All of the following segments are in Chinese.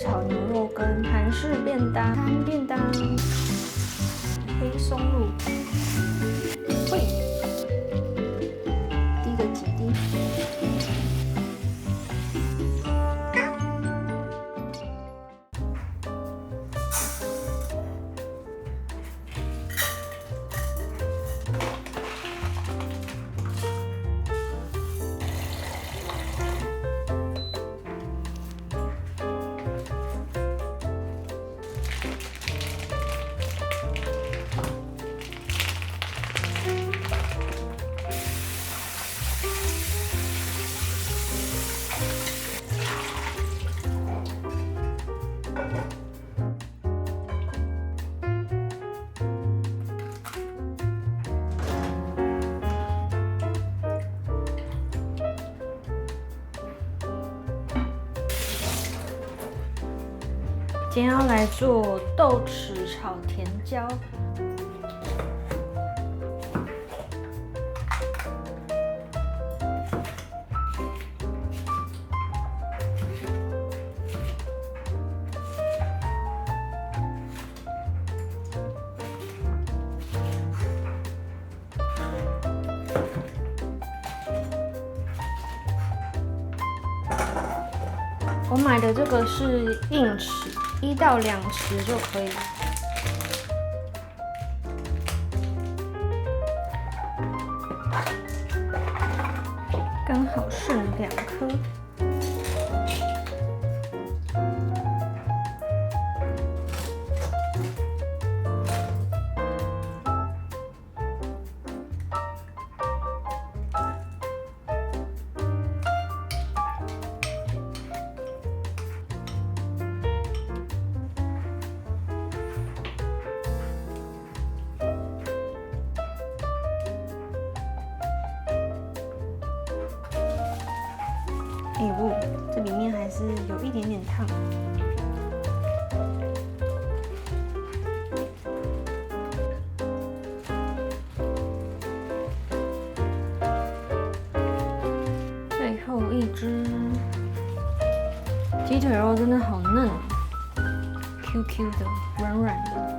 炒牛肉跟韩式便当，黑松露，会滴个几滴。今天要来做豆豉炒甜椒。我买的这个是硬匙，1到2匙就可以了。刚好剩2颗。这里面还是有一点点烫。最后一只鸡腿肉真的好嫩，Q Q 的，软软的。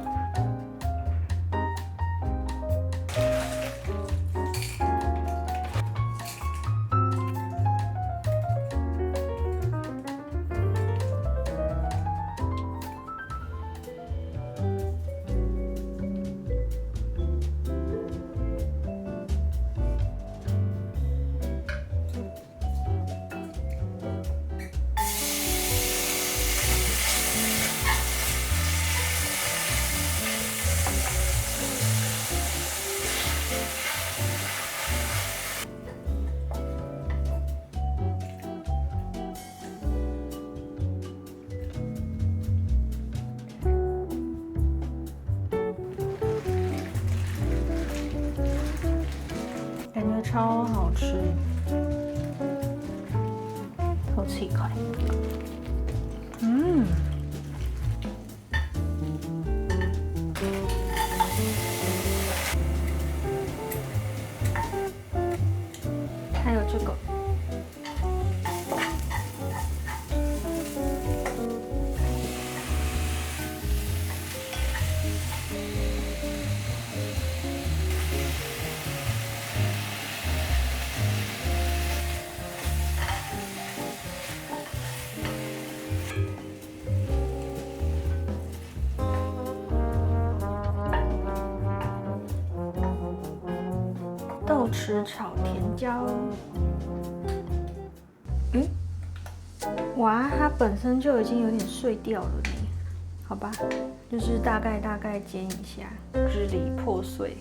超好吃，透气快。还有这个。豆豉炒甜椒，哇，它本身就已经有点碎掉了呢，好吧，就是大概煎一下，支离破碎。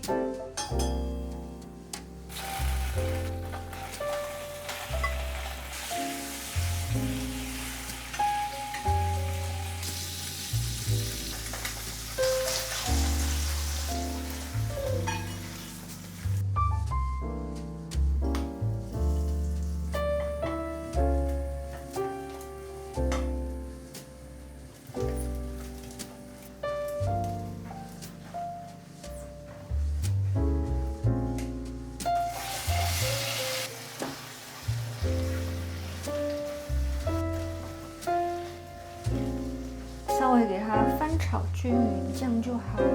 稍微给它翻炒均匀，这样就好了，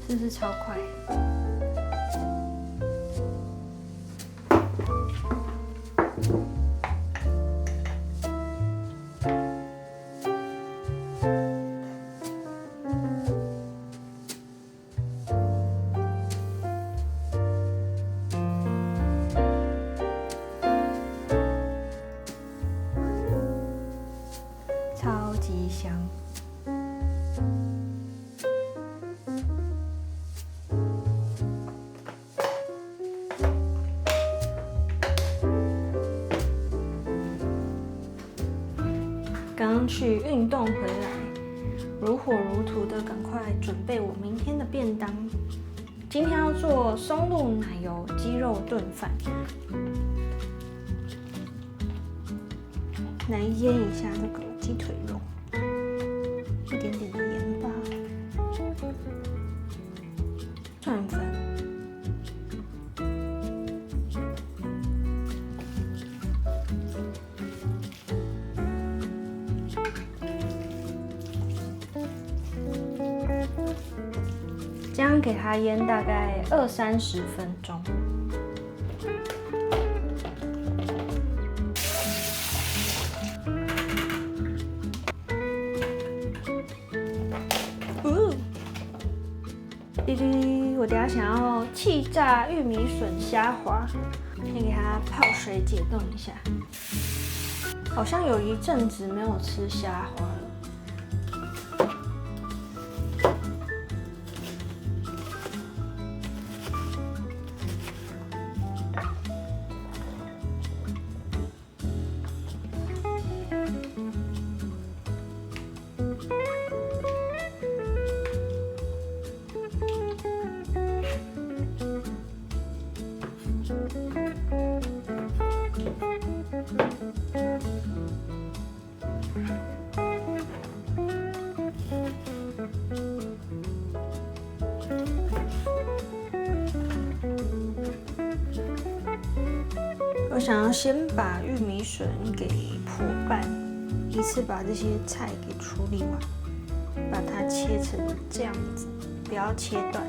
是不是超快？超级香。刚刚去运动回来，如火如荼的赶快准备我明天的便当。今天要做松露奶油鸡肉炖饭，来腌一下这个鸡腿肉，一点点的盐巴，蒜粉。这样给它腌大概20-30分钟。滴滴，我等下想要气炸玉米笋虾滑，先给它泡水解冻一下。好像有一阵子没有吃虾滑了。我想要先把玉米笋给破半，一次把这些菜给处理完，把它切成这样子，不要切断。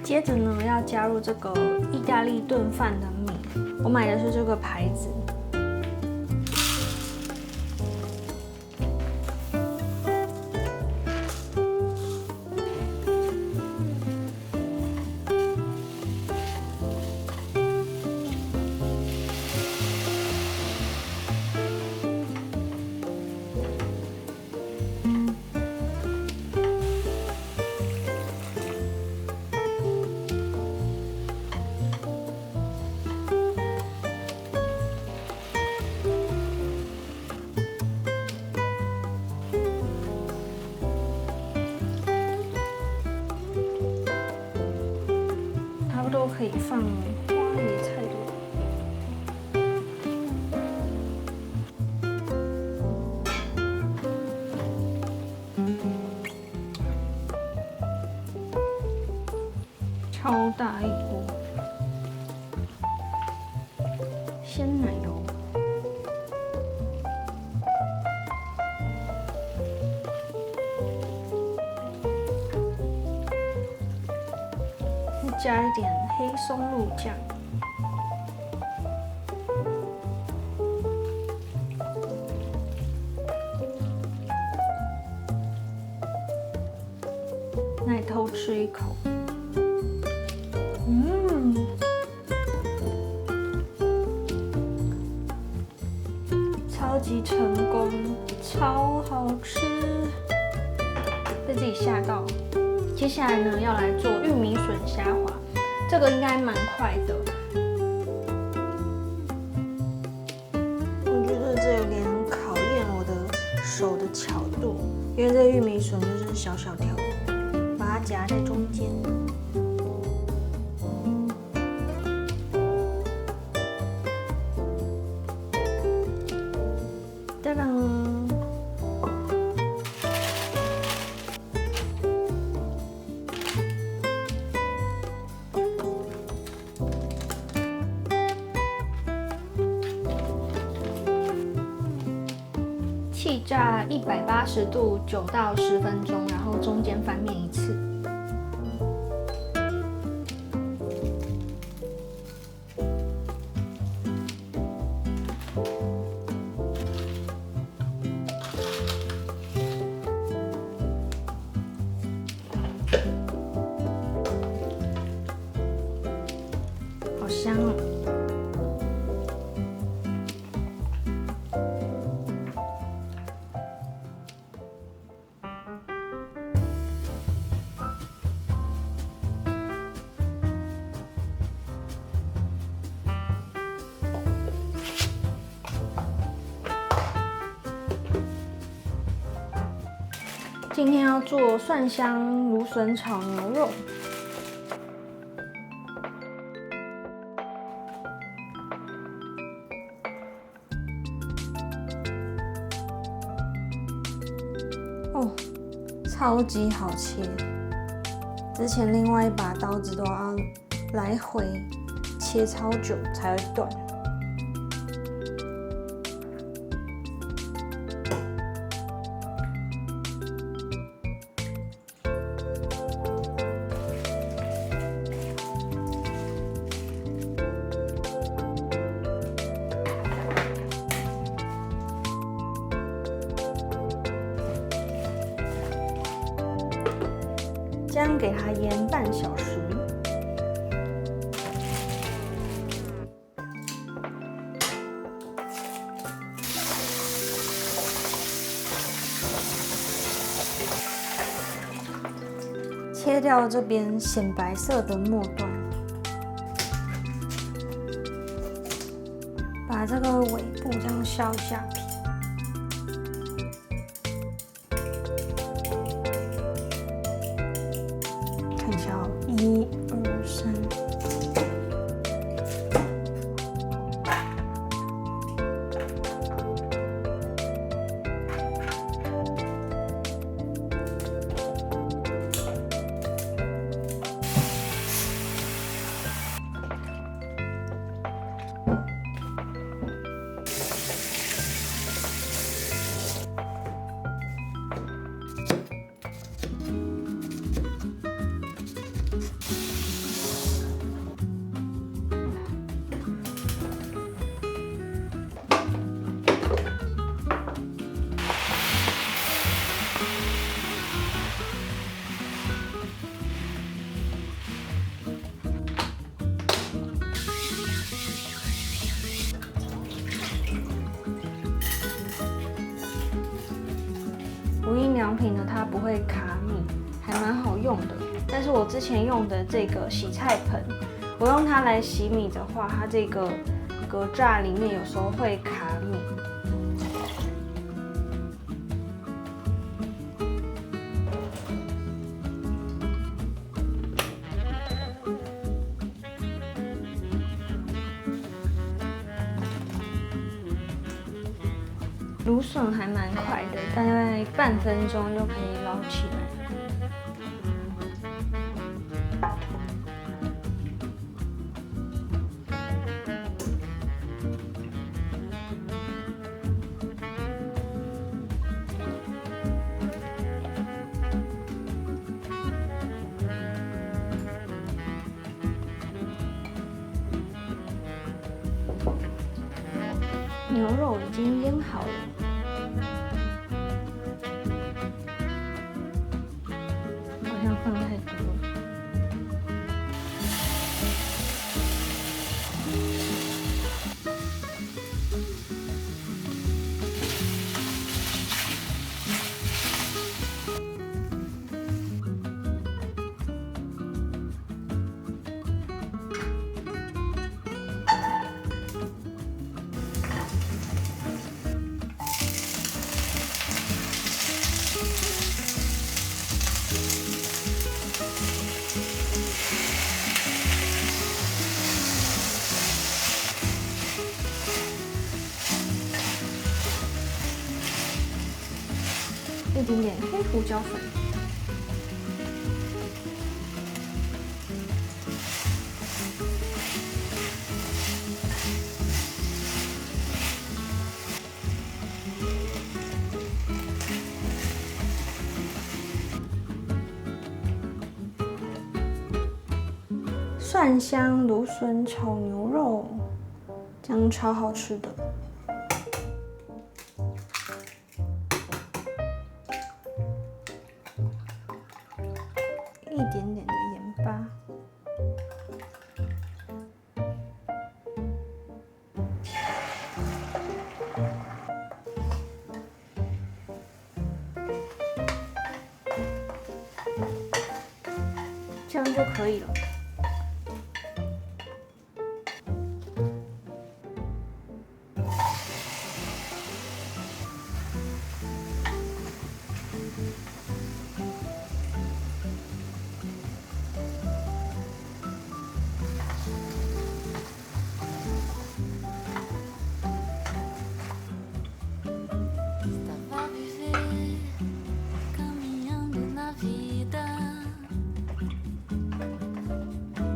接着呢，要加入这个意大利炖饭的米，我买的是这个牌子。都可以放花椰菜的，超大一锅鲜奶油，再加一点黑松露酱，来偷吃一口。超级成功，超好吃，被自己吓到。接下来呢，要来做玉米笋虾滑，这个应该蛮快的。我觉得这有点考验我的手的巧度，因为这玉米笋就是小小条，把它夹在中间。当当。气炸180度9到10分钟，然后中间翻面一次。好香哦！今天要做蒜香芦笋炒牛肉。哦，超级好切！之前另外一把刀子都要来回切超久才会断。这样给它腌半小时。切掉这边显白色的末端，把这个尾部这样削一下皮。看一下哦，1、2、3。无印良品呢，它不会卡米，还蛮好用的。但是我之前用的这个洗菜盆，我用它来洗米的话，它这个格栅里面有时候会卡米。芦笋还蛮快的，大概半分钟就可以捞起来。牛肉已经腌好了。好像放在一点点黑胡椒粉。蒜香芦笋炒牛肉，这样超好吃的。一点点的盐巴，这样就可以了。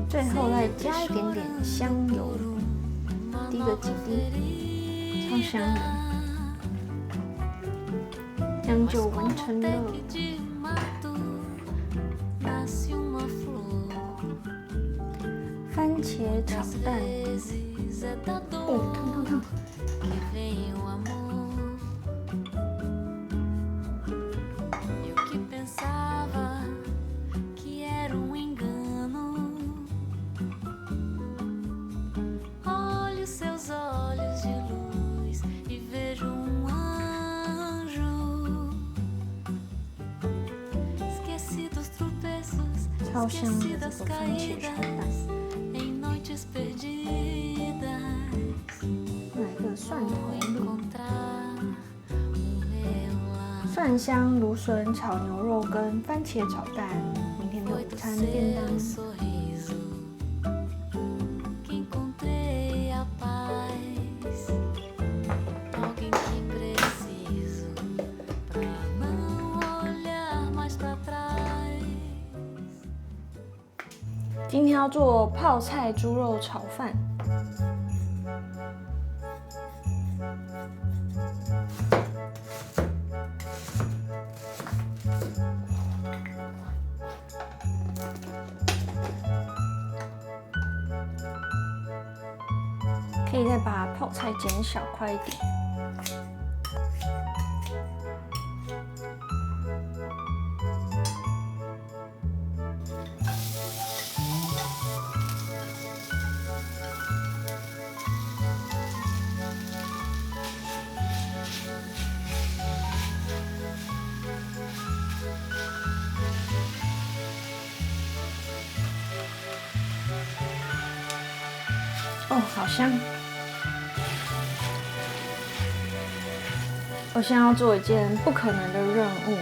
最后再加一点点香油，滴个几滴，超香的。这样就完成了。番茄炒蛋，哦，烫烫烫！超香的这个番茄炒蛋，来个蒜头粒，蒜香芦笋炒牛肉跟番茄炒蛋，明天的午餐便当。今天要做泡菜猪肉炒饭，可以再把泡菜剪小块一点。哦，好香！我现在要做一件不可能的任务。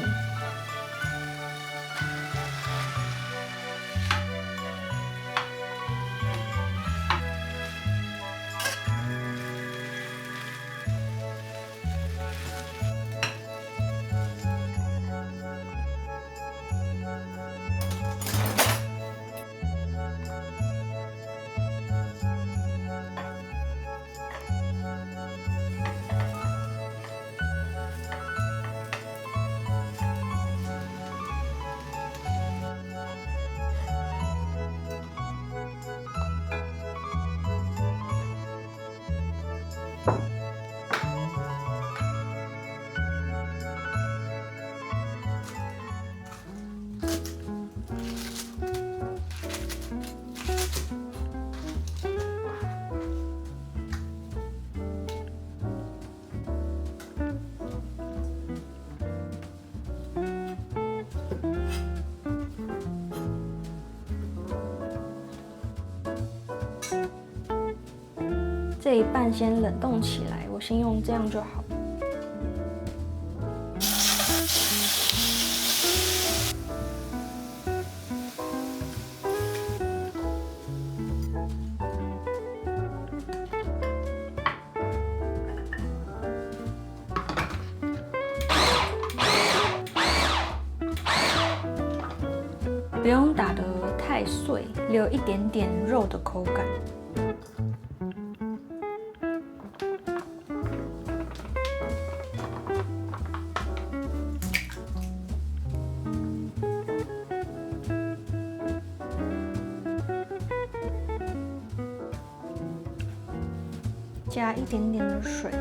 这一半先冷冻起来，我先用这样就好。留一点点肉的口感。加一点点的水。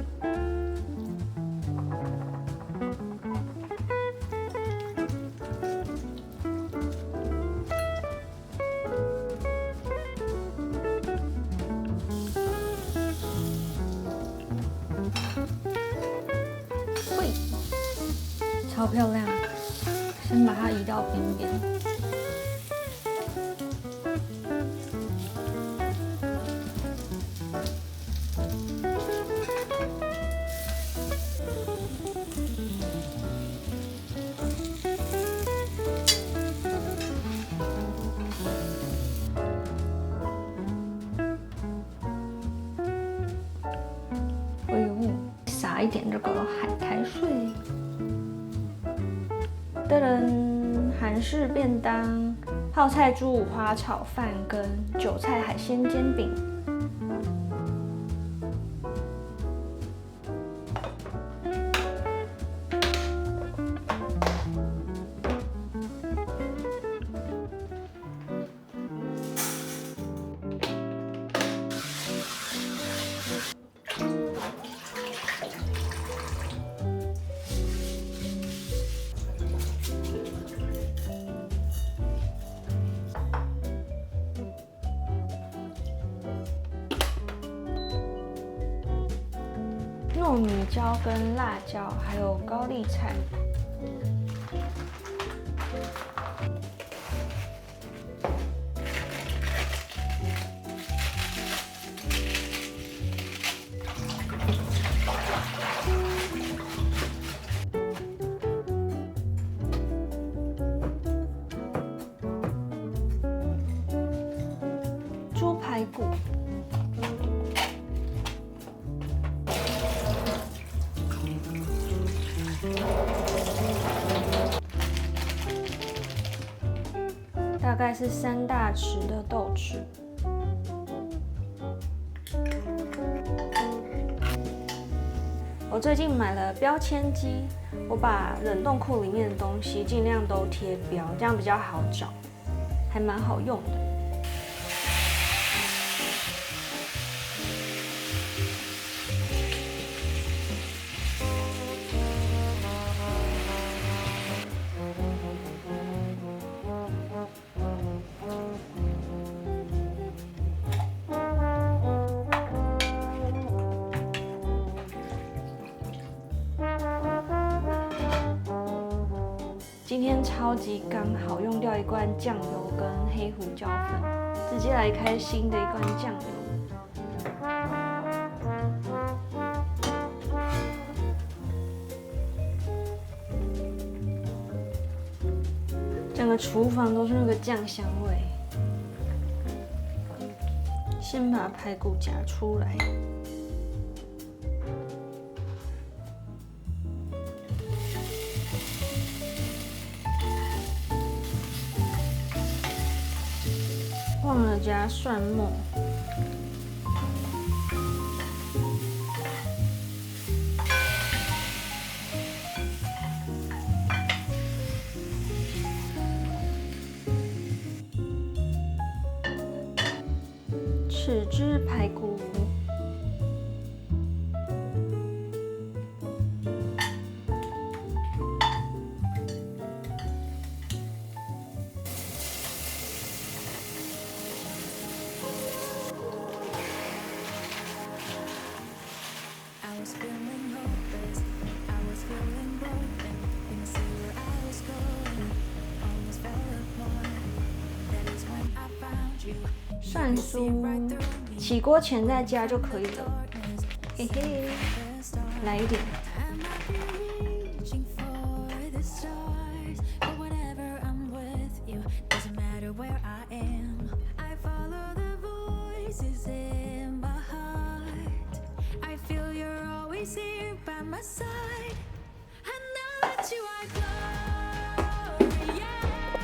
喂，超漂亮！先把它移到边边。撒一点这个海苔碎，噔噔，韩式便当，泡菜猪五花炒饭跟韭菜海鲜煎饼。糯米椒跟辣椒，还有高丽菜。猪排骨。大概是3大匙的豆豉，我最近买了标签机，我把冷冻库里面的东西尽量都贴标，这样比较好找，还蛮好用的。今天超级刚好用掉一罐酱油跟黑胡椒粉，直接来开新的一罐酱油。整个厨房都是那个酱香味。先把排骨夹出来。忘了加蒜末，豉汁排骨。蒜酥，起锅前再加就可以了。嘿嘿，来一点。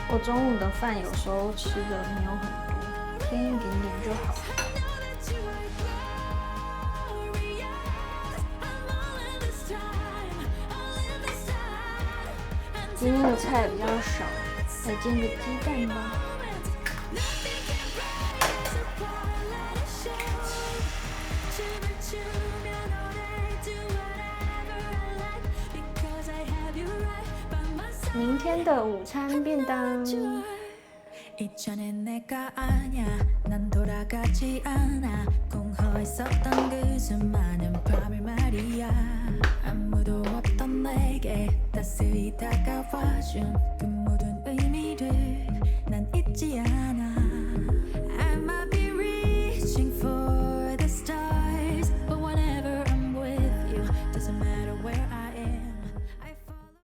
我中午的饭有时候吃的没有很多，添一点点就好。今天的菜比较少，来煎个鸡蛋吧。明天的午餐便当。 이전에 내가 아냐 난 돌아가지 않아 공허했었던 그 수많은 밤을 말이야 아무도 없던 내게 따스히 다가와준 그 모든